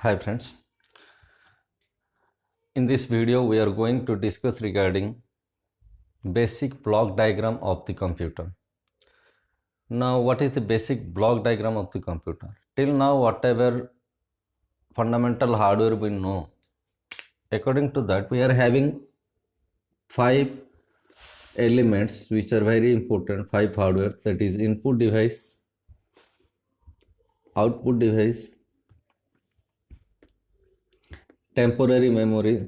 Hi friends, in this video we are going to discuss regarding basic block diagram of the computer. Now what is the basic block diagram of the computer? Till now whatever fundamental hardware we know, according to that we are having 5 elements which are very important, 5 hardware, that is input device, output device, temporary memory,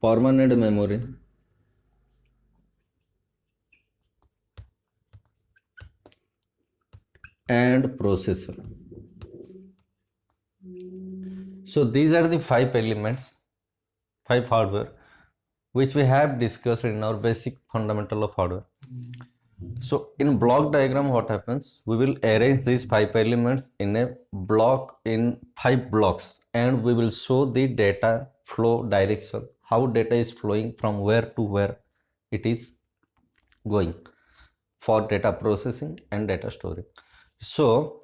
permanent memory, and processor. So these are the 5 elements, 5 hardware which we have discussed in our basic fundamental of hardware. So in block diagram what happens, we will arrange these 5 elements in a block in 5 blocks and we will show the data flow direction, how data is flowing from where to where it is going for data processing and data storing. So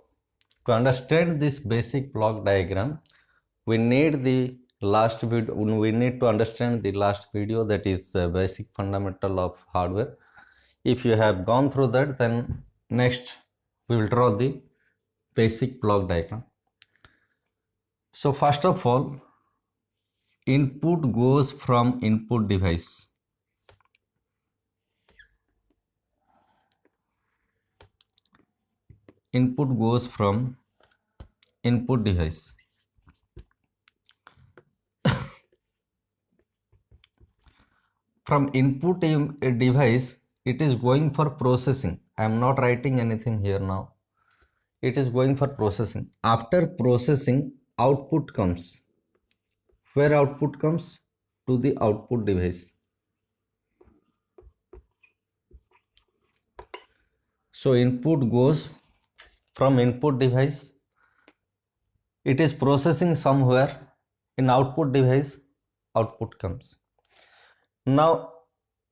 to understand this basic block diagram, we need the last video, we need to understand the last video, that is basic fundamental of hardware. If you have gone through that, then next we will draw the basic block diagram. So first of all, input goes from input device. Input goes from input device. From input device, it is going for processing. I am not writing anything here now. It is going for processing. After processing, output comes. Where output comes? To the output device. So input goes from input device. It is processing somewhere. In output device, output comes. Now,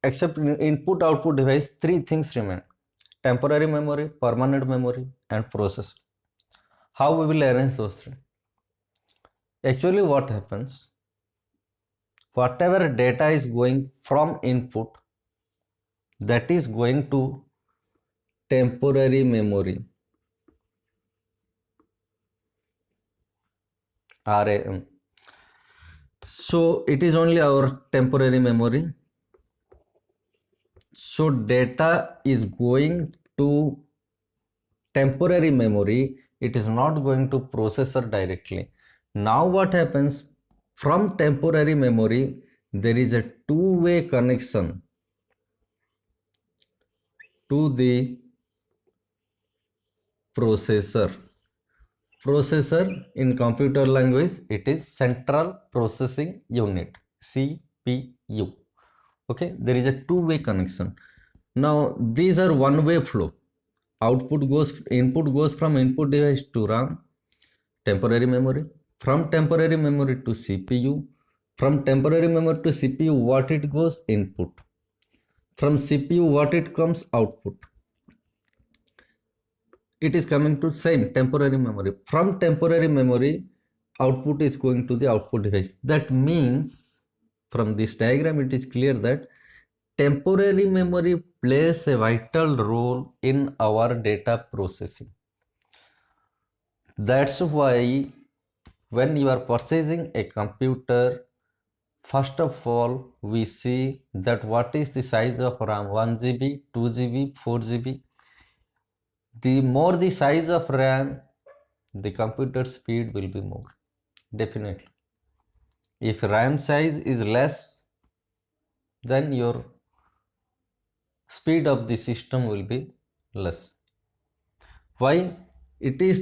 except input output device, 3 things remain: temporary memory, permanent memory, and processor. How we will arrange those 3? Actually what happens, whatever data is going from input, that is going to temporary memory, RAM. So it is only our temporary memory. So data is going to temporary memory, it is not going to processor directly. Now what happens, from temporary memory there is a two-way connection to the processor. Processor in computer language, it is central processing unit, CPU. Okay, there is a two-way connection. Now these are one-way flow. Input goes from input device to RAM, temporary memory, from temporary memory to CPU, from temporary memory to CPU, what it goes? Input. From CPU, what it comes? Output. It is coming to same temporary memory. From temporary memory, output is going to the output device. That means from this diagram it is clear that temporary memory plays a vital role in our data processing. That's why when you are purchasing a computer, first of all we see that what is the size of RAM, 1 GB, 2 GB, 4 GB. The more the size of RAM, the computer speed will be more, definitely. If RAM size is less, then your speed of the system will be less. Why? It is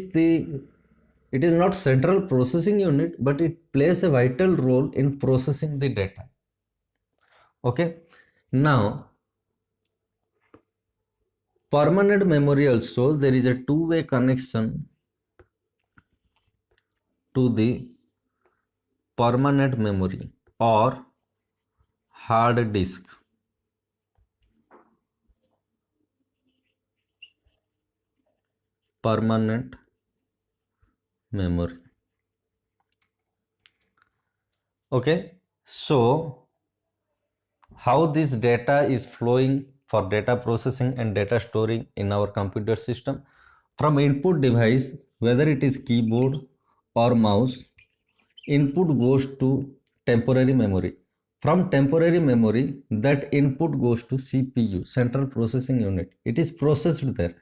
not central processing unit, but it plays a vital role in processing the data. Okay, now permanent memory also, there is a two-way connection to the permanent memory or hard disk. Permanent memory. Okay, so how this data is flowing for data processing and data storing in our computer system? From input device, whether it is keyboard or mouse, input goes to temporary memory. From temporary memory, that input goes to CPU, central processing unit. It is processed there.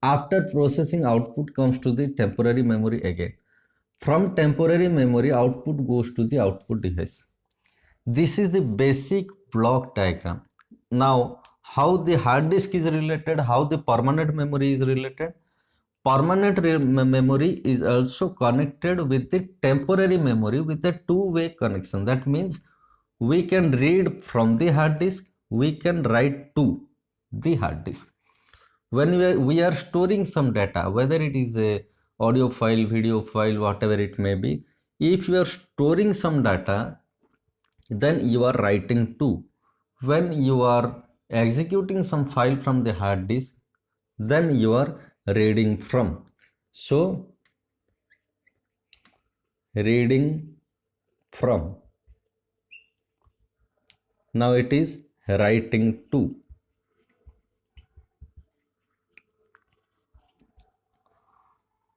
After processing, output comes to the temporary memory again. From temporary memory, output goes to the output device. This is the basic block diagram. Now, how the hard disk is related, how the permanent memory is related. Permanent memory is also connected with the temporary memory with a two-way connection. That means we can read from the hard disk, we can write to the hard disk. When we are storing some data, whether it is a audio file, video file, whatever it may be, if you are storing some data, then you are writing to. When you are executing some file from the hard disk, then you are reading from. So reading from. Now it is writing to.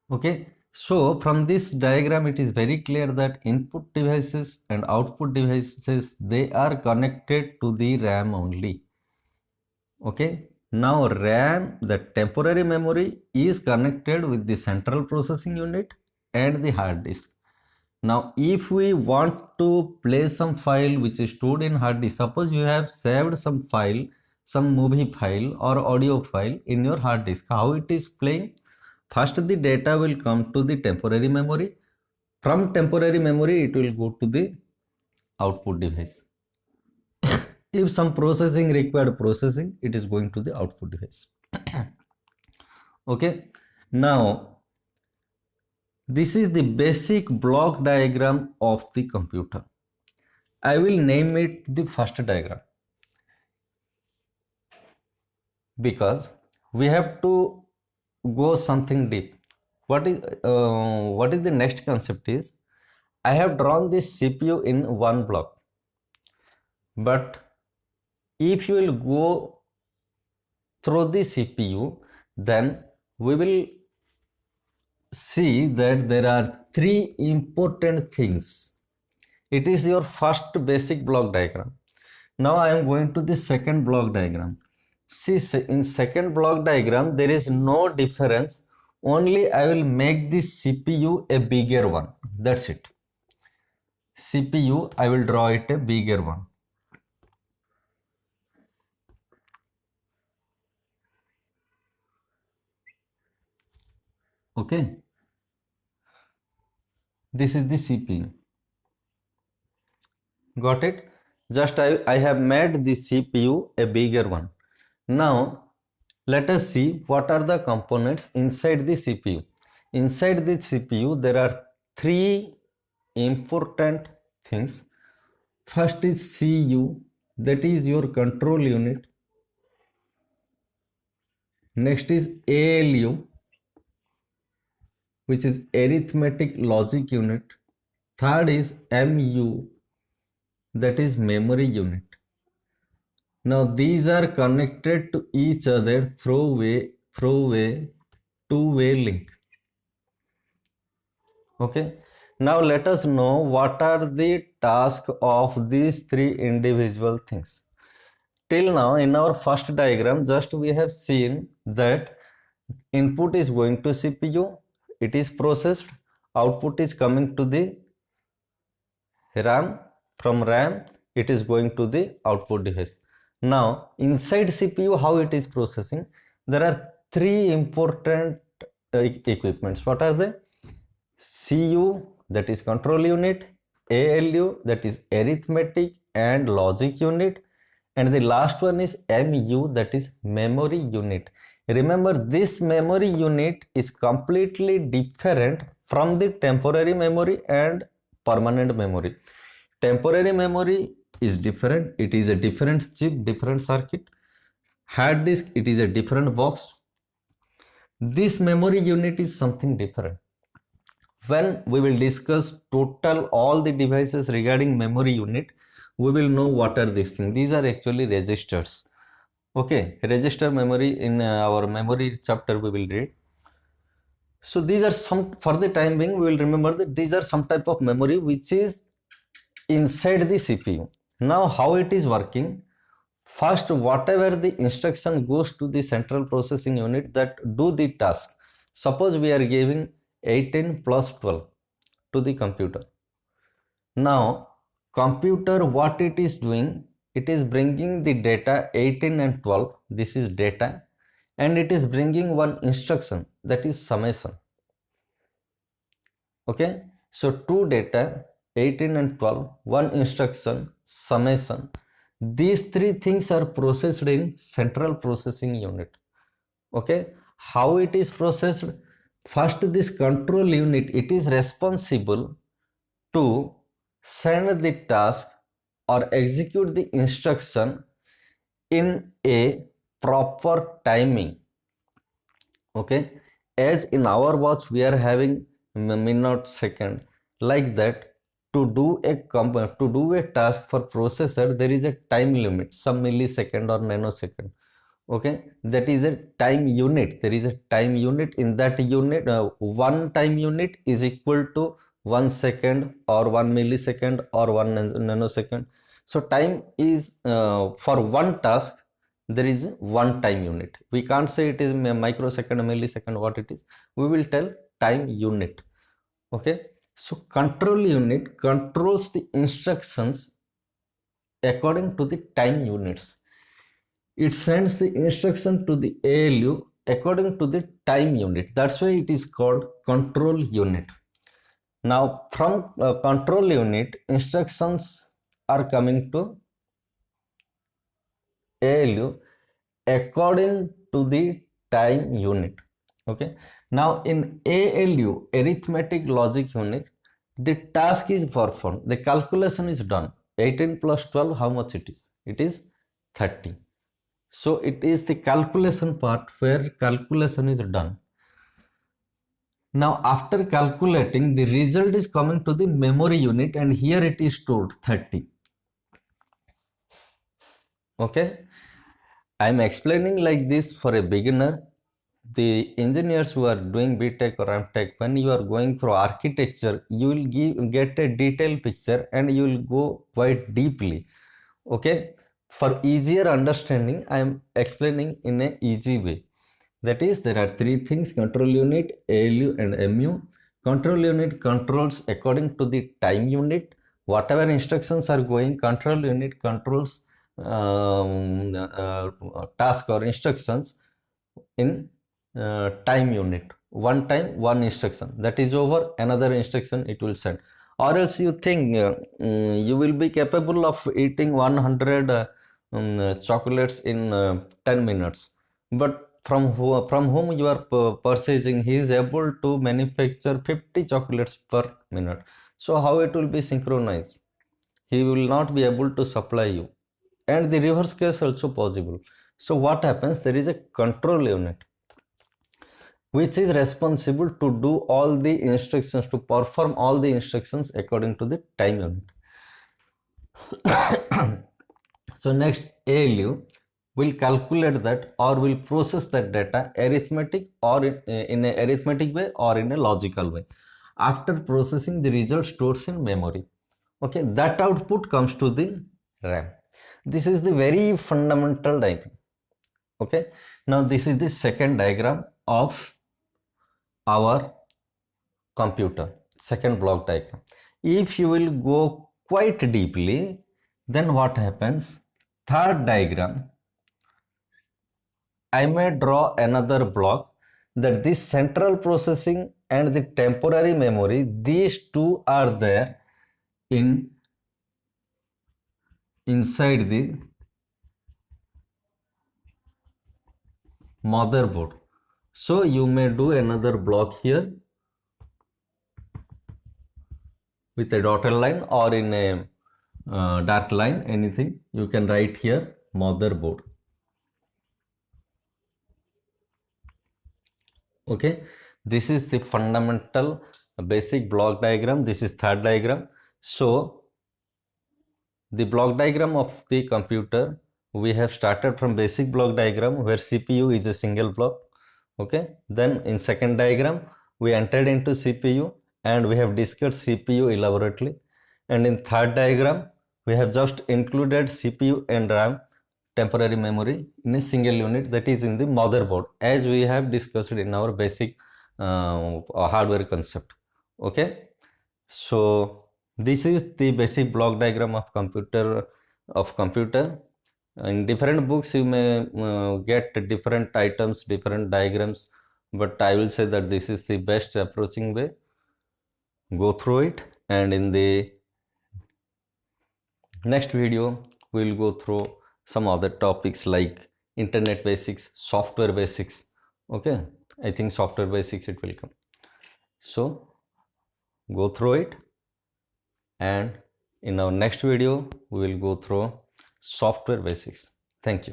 Okay, so from this diagram it is very clear that input devices and output devices, they are connected to the RAM only. Okay, now RAM, the temporary memory, is connected with the central processing unit and the hard disk. Now if we want to play some file which is stored in hard disk, suppose you have saved some file, some movie file or audio file in your hard disk, how it is playing? First the data will come to the temporary memory. From temporary memory it will go to the output device. If some processing required processing, it is going to the output device. Okay, now this is the basic block diagram of the computer. I will name it the first diagram because we have to go something deep. What is the next concept is, I have drawn this CPU in one block, but if you will go through the CPU, then we will see that there are three important things. It is your first basic block diagram. Now I am going to the second block diagram. See, in second block diagram there is no difference, only I will make the CPU a bigger one. That's it. CPU, I will draw it a bigger one. Okay, this is the CPU. Got it? Just I have made the CPU a bigger one. Now let us see what are the components inside the CPU. Inside the CPU there are three important things. First is CU, that is your control unit. Next is ALU, which is arithmetic logic unit. Third is MU, that is memory unit. Now these are connected to each other through a two-way link. Okay, now let us know what are the tasks of these three individual things. Till now in our first diagram, just we have seen that input is going to CPU, it is processed, output is coming to the RAM, from RAM it is going to the output device. Now inside CPU how it is processing, there are three important equipments. What are they? CU, that is control unit, ALU, that is arithmetic and logic unit, and the last one is MU, that is memory unit. Remember, this memory unit is completely different from the temporary memory and permanent memory. Temporary memory is different, it is a different chip, different circuit. Hard disk, it is a different box. This memory unit is something different. when we will discuss total all the devices regarding memory unit, we will know what are these things. These are actually registers. Okay, register memory in our memory chapter we will read. So these are some, for the time being, we will remember that these are some type of memory which is inside the CPU. Now how it is working? First, whatever the instruction goes to the central processing unit that do the task. Suppose we are giving 18 plus 12 to the computer. Now, computer what it is doing? It is bringing the data 18 and 12. This is data, and it is bringing one instruction, that is summation. Okay, so two data 18 and 12, one instruction, summation. These three things are processed in central processing unit. Okay, how it is processed? First, this control unit, it is responsible to send the task or execute the instruction in a proper timing. Okay, as in our watch we are having minute, second, like that. To do a task for processor, there is a time limit, some millisecond or nanosecond. Okay, that is a time unit. There is a time unit. In that unit, one time unit is equal to 1 second or 1 millisecond or 1 nanosecond. So time is, for one task there is one time unit. We can't say it is microsecond, millisecond, what it is. We will tell time unit. Okay, so control unit controls the instructions according to the time units. It sends the instruction to the ALU according to the time unit. That's why it is called control unit. Now from control unit, instructions are coming to ALU according to the time unit. Okay, now in ALU, arithmetic logic unit, the task is performed, the calculation is done. 18 plus 12, how much it is? It is 30. So it is the calculation part where calculation is done. Now after calculating, the result is coming to the memory unit, and here it is stored 30. Okay, I am explaining like this for a beginner. The engineers who are doing BTech or MTech, when you are going through architecture, you will get a detailed picture and you will go quite deeply. Okay, for easier understanding, I am explaining in a easy way. That is, there are three things: control unit, ALU and MU. Control unit controls according to the time unit. Whatever instructions are going, control unit controls task or instructions in time unit. One time, one instruction. That is over, another instruction it will send. Or else you think you will be capable of eating 100 chocolates in 10 minutes. But from whom you are purchasing, he is able to manufacture 50 chocolates per minute. So how it will be synchronized? He will not be able to supply you. And the reverse case also possible. So what happens? There is a control unit which is responsible to do all the instructions, to perform all the instructions according to the time unit. So next, ALU will calculate that or will process that data arithmetic or in a arithmetic way or in a logical way. After processing, the result stores in memory. Okay, that output comes to the RAM. This is the very fundamental diagram. Okay, now this is the second diagram of our computer, second block diagram. If you will go quite deeply, then what happens? Third diagram, I may draw another block, that this central processing and the temporary memory, these two are there inside the motherboard. So you may do another block here with a dotted line or in a dark line, anything. You can write here motherboard. Okay, this is the fundamental a basic block diagram. This is third diagram. So the block diagram of the computer, we have started from basic block diagram where CPU is a single block. Okay, then in second diagram we entered into CPU and we have discussed CPU elaborately, and in third diagram we have just included CPU and RAM temporary memory in a single unit, that is in the motherboard, as we have discussed in our basic hardware concept. Okay, so this is the basic block diagram of computer. In different books you may get different items, different diagrams, but I will say that this is the best approaching way. Go through it, and in the next video we will go through some other topics like internet basics, software basics. Okay, I think software basics it will come. So go through it, and in our next video we will go through software basics. Thank you.